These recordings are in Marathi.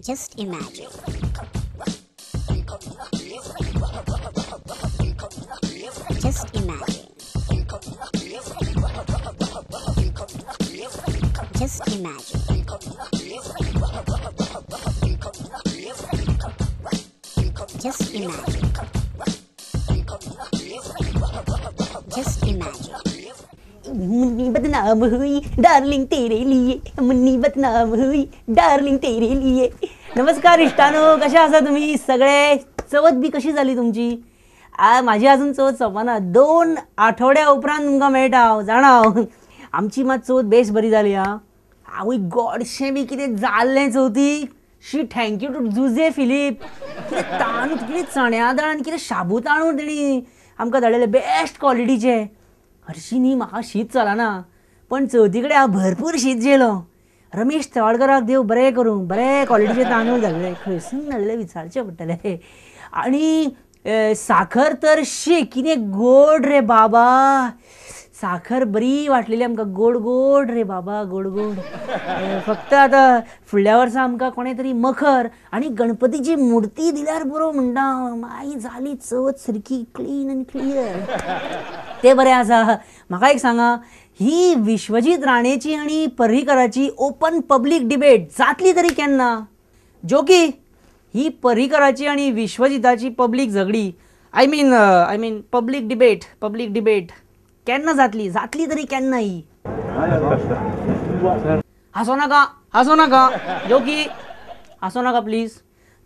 Just imagine. Just imagine. Just imagine. Just imagine. Just imagine. Munni बदनाम हुई डार्लिंग तेरे लिए, मुन्नी बदनाम हुई डार्लिंग तेरे लिए. नमस्कार इष्टानो, कशा आसा तुम्ही सगळे? चवथ बी कशी झाली तुमची? माझी अजून चवथ सोंपना, 2 आठवड्या उपरांत तुमकां मेळटा हांव जाणां. आमची मात चवथ बेस बरी जाली. आवय गॉडशें बी कितें जाल्लें चवथीक. शी थँक्यू टू जुजे फिलीप. कितें तांदूळ, कितें चण्या दाळ आनी कितें शाबू तांदूळ तेणी आमकां धाडलेले बेस्ट क्वॉलिटीचे. हरशीं न्ही म्हाका शीत चलना, पण चवथी कडेन हांव भरपूर शीत जेलो. रमेश तवडकराक देव बरें करूं, बरें क्वॉलिटीचे तांदूळ धाडले. खंयसून धाडले विचारचें पडटलें. आनी साखर तर शी कितें गोड रे बाबा. साखर बरी वाटलेली आमकां, गोड गोड रे बाबा, गोड गोड. फक्त आतां फुडल्या वर्सा आमकां कोणें तरी मखर आनी गणपतीची मुर्ती दिल्यार बरो म्हणटा. मागीर जाली चवथ सारकी क्लीन आनी क्लियर. ते बरें आसा. म्हाका एक सांगा, ही विश्वजीत राणेची आनी पर्रीकराची ओपन पब्लीक डिबेट जातली तरी केन्ना? जोकी ही पर्रीकराची आनी विश्वजिताची पब्लीक झगडी, आय मीन पब्लीक डिबेट केन्ना जातली तरी केन्ना ही? हांसो नाका जोकी, हांसो नाका प्लीज.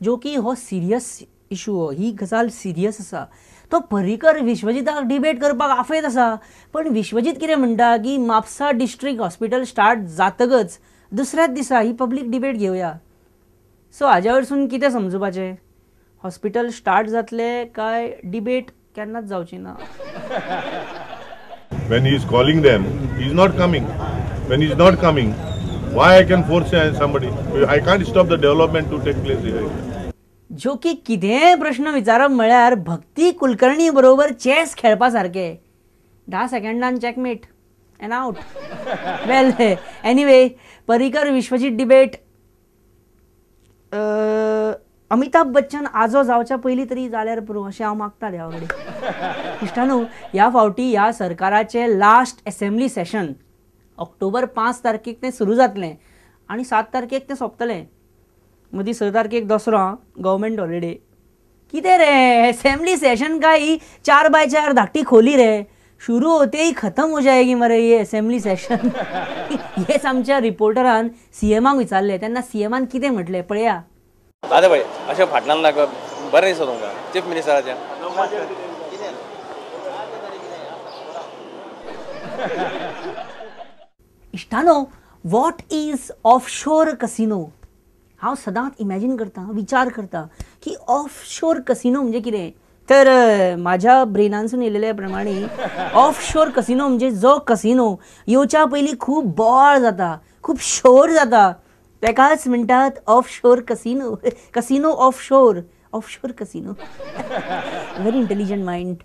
जोकी हो सिरियस इशू, ही गजाल सिरियस आसा. तो पर्रीकर विश्वजिताक डिबेट करपाक आफयत आसा, पण विश्वजीत कितें म्हणटा की म्हापसा डिस्ट्रिक्ट हॉस्पिटल स्टार्ट जातकच दुसऱ्याच दिसा ही पब्लीक डिबेट घेवया. सो हाज्या वयरसून कितें समजुपाचें? हॉस्पिटल स्टार्ट जातले काय डिबेट केन्नाच जावची ना? When he is calling them, he is not coming. When he is not coming, why I can force somebody? I can't stop the development to take place here. जो की कितें प्रश्न विचारप म्हळ्यार भक्ती कुलकर्णी बरोबर चेस खेळपा सारके. 10 सेकंडान चॅकमेट एन आउट. वेल एनीवे, पर्रीकर विश्वजीत डिबेट अमिताभ बच्चन आजो जावच्या पयलीं तरी जाल्यार पुरो अशें हांव मागतालें हांव कडेन. इश्टानो, ह्या फावटी ह्या सरकाराचें लास्ट असेंब्ली सेशन ऑक्टोबर 5 तारखेक तें सुरू जातलें आनी 7 तारखेक तें सोंपतलें. मदीं 6 तारखेक दसरो, गव्हर्मेंट हॉलिडे. कितें रे, असेंब्ली सेशन का ही 4x4 धाकटी खोली रे. शुरू होते ही खतम हो जाएगी मरे ये असेंब्ली सेशन. हेच आमच्या रिपोर्टरान सीएमाक विचारले, तेन्ना सीएमान कितें म्हटलें पळया. दादा भाई अशें फाटल्यान नाका, बरें दिसता तुमकां चीफ मिनिस्टराचें? इश्टानो, वॉट इज ऑफशोर कसिनो? हांव सदांच इमॅजिन करता, विचार करता की ऑफशोर कसिनो म्हणजे कितें. तर म्हाज्या ब्रेनानसून येयलेल्या प्रमाणे ऑफशोर कसिनो म्हणजे जो कसिनो येवच्या पयलीं खूब बोवाळ जाता, खूब शोर जाता, तेकाच म्हणटात offshore casino. Casino offshore casino. Very intelligent mind.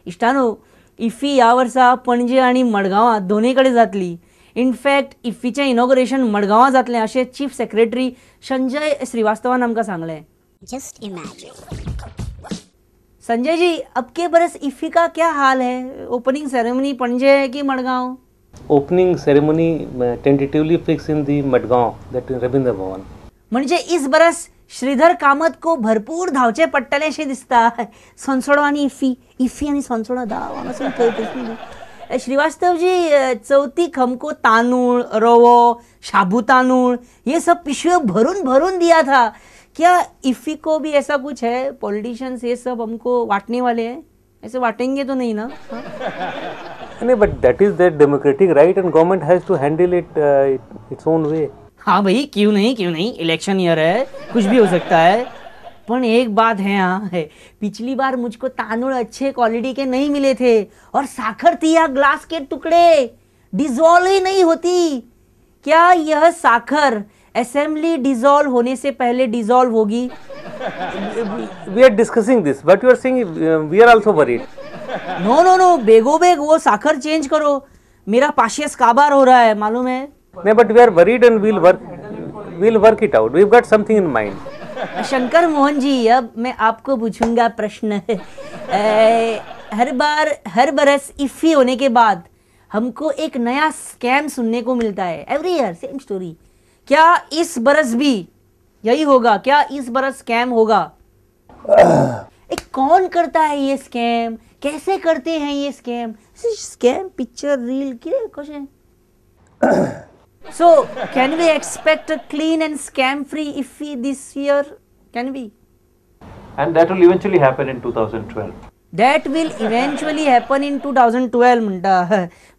इश्टानो, इफ्फी ह्या वर्सा पणजे आनी मडगांवां दोनूय कडेन जातली. इनफॅक्ट इफ्फीचें इनॉग्रेशन मडगांवां जातलें अशें चीफ सेक्रेटरी संजय श्रीवास्तवान आमकां सांगलें. Just imagine. संजय जी, अब के बरस इफ्फी का क्या हाल है? ओपनिंग सेरेमनी पणजे की Madgaon? Opening ceremony tentatively fixed in the Madgaon, that is Rabindra Bhavan. म्हणजे इस बरस श्रीधर कामत को भरपूर धावचे पडटले अशें दिसता. सनसोडो आनी इफ्फी आनी सनसोडो धांव हांगासून थंय. श्रीवास्तव जी, चवथीक हमको तांदूळ, रवो, शाबू तांदूळ ये सब पिशवियों भरून भरून दिया था. क्या इफ्फी को भी ऐसा कुछ है? पॉलिटिशियंस ये सब हमको बांटने वाले हैं, ऐसे बांटेंगे तो नहीं ना? No, but that is their democratic right and government has to handle it its own way. हाँ भाई, क्यों नहीं, इलेक्शन ईयर है, कुछ भी हो सकता है. पण एक बात है, हाँ है, पिछली बार मुझको तांदूळ अच्छे क्वालिटी के नहीं मिले थे और साखर थी या ग्लास के टुकड़े, डिजोल्व ही नहीं होती. क्या यह साखर असेंबली डिजोल्व होने से पहले डिजोल्व होगी? We are discussing this, but you are saying we are also worried. No, बेगोबेग वो साखर चेंज करो. मेरा पाशियस काबार हो रहा है, मालूम है? No, but we are worried and we'll work it out. We've got something in mind. Shankar Mohan ji, अब मैं आपको पूछूंगा प्रश्न। हर बरस इफ़ी होने के बाद हमको एक नया स्कैम सुनने को मिलता है। Every year same story. क्या इस बरस भी यही होगा? क्या इस बरस स्कैम होगा? कौन करता है ये स्कैम? कैसे करते हैं ये स्कैम? स्कैम पिक्चर रील क्या कुछ है? So, can we expect a clean and scam-free IFFI this year? Can we? And that will eventually happen in 2012. That will eventually happen in 2012 म्हणटा.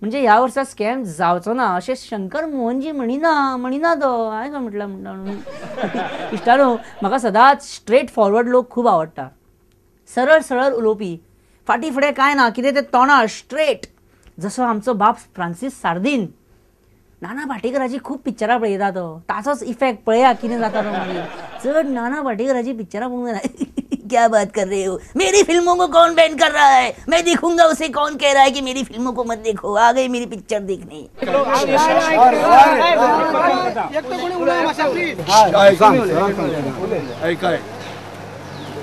म्हणजे ह्या वर्सा स्कॅम जावचो ना अशें शंकर मोहनजी म्हणिना तो हांवें काय म्हटलं म्हणटा. इश्टानो, म्हाका सदांच स्ट्रेट फॉरवर्ड लोक खूब आवडटा. सरळ सरळ उलोवपी, फाटी फुडें कांय ना, कितें तें तोंडार स्ट्रेट. जसो आमचो बाप फ्रांसीस सार्दीन. नाना पाटेकराची खूब पिक्चरां पळयता तो. ताचोच इफेक्ट पळया कितें जाता तो मागीर. चड नाना पाटेकराची पिक्चरां पळोवंक जाय. क्या बात कर रहे हो? मेरी फिल्मों को कौन बैन कर रहा है? मैं देखूंगा उसे कौन कह रहा है कि मेरी फिल्मों को मत देखो. आ गई मेरी पिक्चर देखने.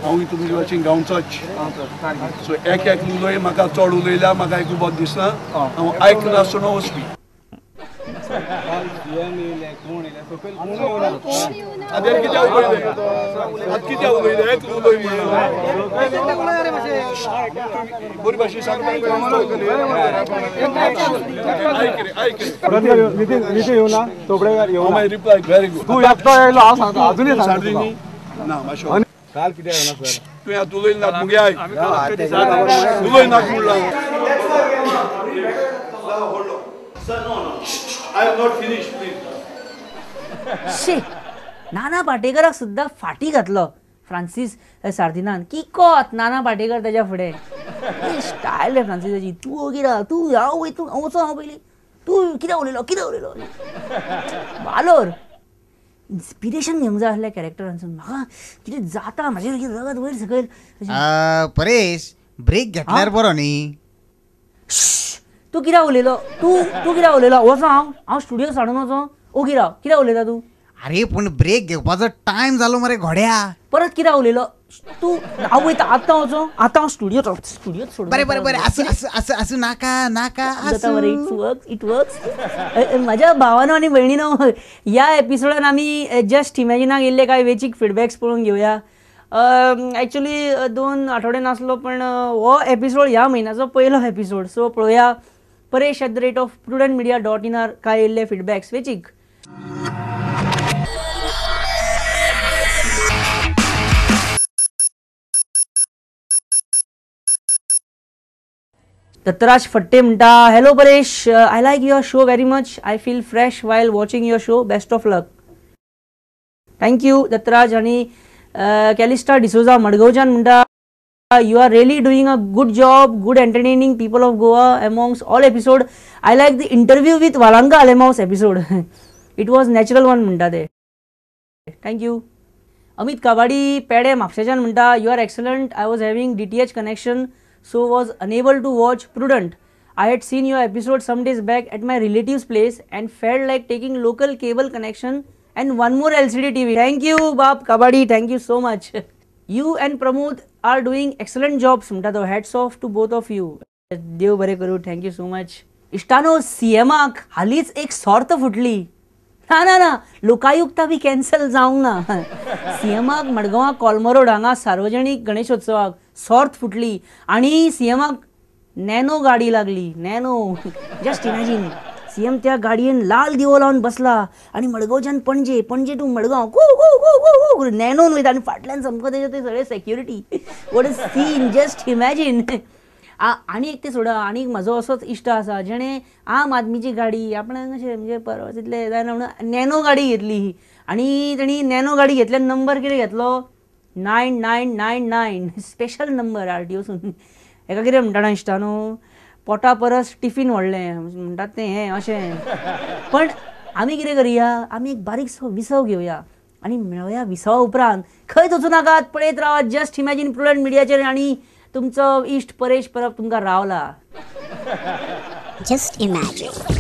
हांव तुमी वाचींग गांवचोच. सो एक उलोय म्हाका चड उलयल्या म्हाका आयकूंक बरें दिसना. हांव आयकनासतना वचपी. बरी भाशेन सांगता रिप्लाय व्हेरी गुड. तूं एकटो येयलो हांव सांगता अजुनूय सारदी न्ही ना मातशें काल कितें जालें सर तूं ह्या उलय नाक मुगे आयक उलय नाक म्हणला. I am not finished, please. नाना पाटेकराक सुद्दां फाटी घातलो फ्रांसीस सार्दिनान. की कोत नाना पाटेकर तेज्या फुडें. स्टायल रे फ्रांसीसाची. तूं कितें तूं हांव वयतू हांव वचो हांव पयलीं. तूं कितें उलयलो वालोर. इन्स्पिरेशन घेवंक जाय आसलें कॅरेक्टरांसून. म्हाका कितें जाता म्हाजेर रगत वयर सकयल. परेश, ब्रेक घेतल्यार बरो न्ही? तूं कित्याक उलयलो? तूं कित्याक उलयलो? वचो हांव स्टुडियो साडून वचो. ओगिराव कित्याक उलयता तूं? अरे पूण ब्रेक घेवपाचो टायम जालो मरे घोड्या. परत कित्याक उलयलो? तूं हांव वयता आतां वचो. आतां हांव स्टुडियो सोडून. बरें असू नाका इट वर्क्स. म्हाज्या भावानो आनी भयणीनो, ह्या एपिसोडान आमी जस्ट इमॅजिनाक येयल्ले कांय वेचीक फीडबॅक्स पळोवन घेवया. एक्चुली 2 आठवडे नासलो, पण हो एपिसोड ह्या म्हयन्याचो पयलो एपिसोड. सो पळोवया paresh@prudentmedia.in काय येयल्ले फीडबॅक्स वेचीक. दत्तराज फट्टे म्हणटा, hello Paresh, I like your show very much. I feel fresh while watching your show. Best of luck. Thank you Dattaraj. आणि कॅलिस्टा डिसोजा मडगांवच्यान म्हणटा, you are really doing a good job, good entertaining people of Goa amongst all episode. I like the interview with Valanga Alemaus episode. It was natural one म्हणटा ते. Thank you. अमित काबाडी पेडे म्हापशेच्यान म्हणटा, you are excellent. I was having DTH connection so was unable to watch Prudent. I had seen your episode some days back at my relative's place and felt like taking local cable connection and one more LCD TV. Thank you Bab Kabadi, thank you so much. You and Pramod are doing excellent jobs. म्हणटा तो. hats off to both of you. देव बरें करूं. Thank you so much. इश्टानो, सीएमाक हालींच एक सॉर्त फुटली. ना लोकायुक्ता बी कॅन्सल जावंक ना. सीएमाक मडगांवां कोलमो रोड हांगा सार्वजनीक गणेशोत्सवाक सॉर्त फुटली आनी सीएमाक नॅनो गाडी लागली. Nano, just imagine. सीएम त्या गाडयेन लाल दिवो लावन बसला आनी मडगांवच्यान पणजे टू मडगांव नॅनोन वयता आनी फाटल्यान सामको तेजे ते सगळे security. What is seen, just imagine. आनी एक ते सोडा, आनी म्हाजो असोच इश्ट आसा जेणे आम आदमीची गाडी आपणाक अशें म्हणजे परवा तितले जायना म्हणून नॅनो गाडी घेतली. आनी तेणी नॅनो गाडी घेतल्यान नंबर कितें घेतलो? 9999. स्पेशल नंबर RTOसून. हेका कितें म्हणटा इश्टानो, पोटा परस टिफीन व्हडलें म्हणटात तें हें अशें. पण आमी कितें करया, आमी एक बारीकसो विसव घेवया आनी मेळया विसवा उपरांत. खंय वचूं नाकात, पळयत रावात जस्ट इमॅजिन प्रुडंट मिडियाचेर आनी तुमचो इश्ट परेश परब तुमकां रावला. Just imagine.